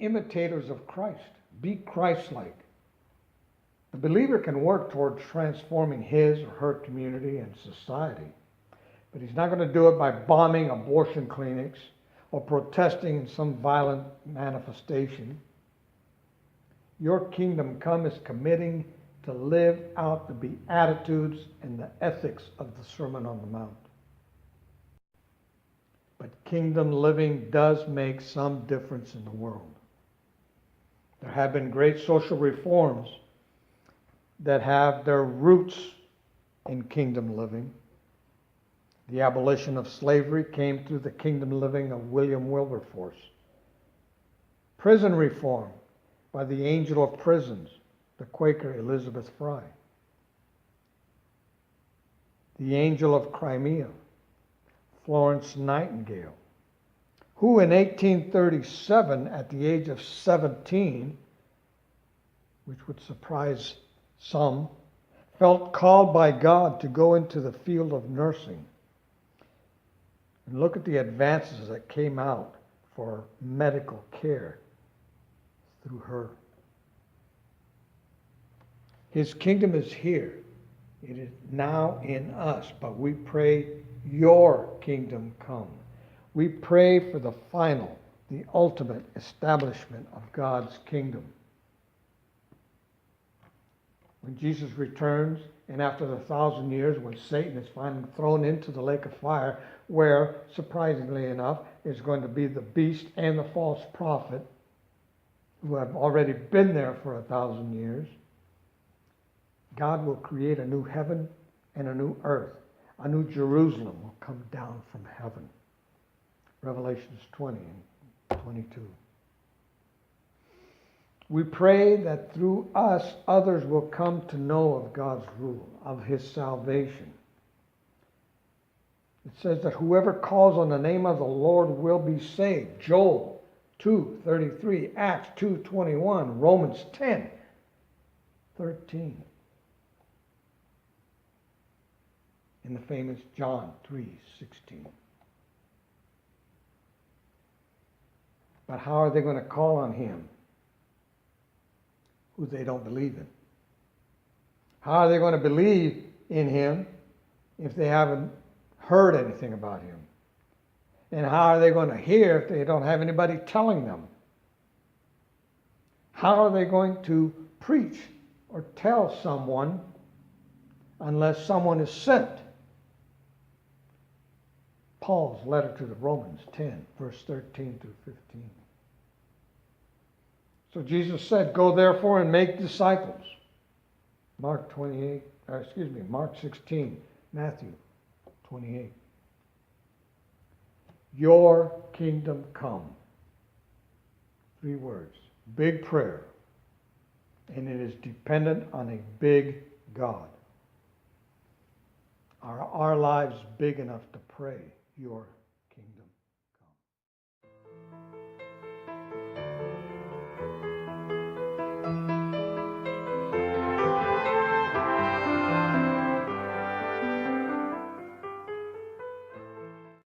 imitators of Christ. Be Christ-like. The believer can work toward transforming his or her community and society, but he's not going to do it by bombing abortion clinics or protesting in some violent manifestation. Your kingdom come is committing to live out the Beatitudes and the ethics of the Sermon on the Mount. But kingdom living does make some difference in the world. There have been great social reforms that have their roots in kingdom living. The abolition of slavery came through the kingdom living of William Wilberforce. Prison reform by the angel of prisons, the Quaker Elizabeth Fry. The angel of Crimea, Florence Nightingale, who in 1837, at the age of 17, which would surprise some, felt called by God to go into the field of nursing. And look at the advances that came out for medical care through her. His kingdom is here. It is now in us, but we pray, your kingdom come. We pray for the final, the ultimate establishment of God's kingdom. When Jesus returns, and after the 1,000 years, when Satan is finally thrown into the lake of fire, where, surprisingly enough, is going to be the beast and the false prophet, who have already been there for 1,000 years, God will create a new heaven and a new earth. A new Jerusalem will come down from heaven. Revelations 20 and 22. We pray that through us, others will come to know of God's rule, of His salvation. It says that whoever calls on the name of the Lord will be saved. Joel 2:33, Acts 2:21, Romans 10:13. In the famous John 3:16. But how are they going to call on Him who they don't believe in? How are they going to believe in Him if they haven't heard anything about Him? And how are they going to hear if they don't have anybody telling them? How are they going to preach or tell someone unless someone is sent? Paul's letter to the Romans 10, verse 13 through 15. So Jesus said, "Go therefore and make disciples." Mark 16, Matthew 28. Your kingdom come. 3 words. Big prayer. And it is dependent on a big God. Are our lives big enough to pray your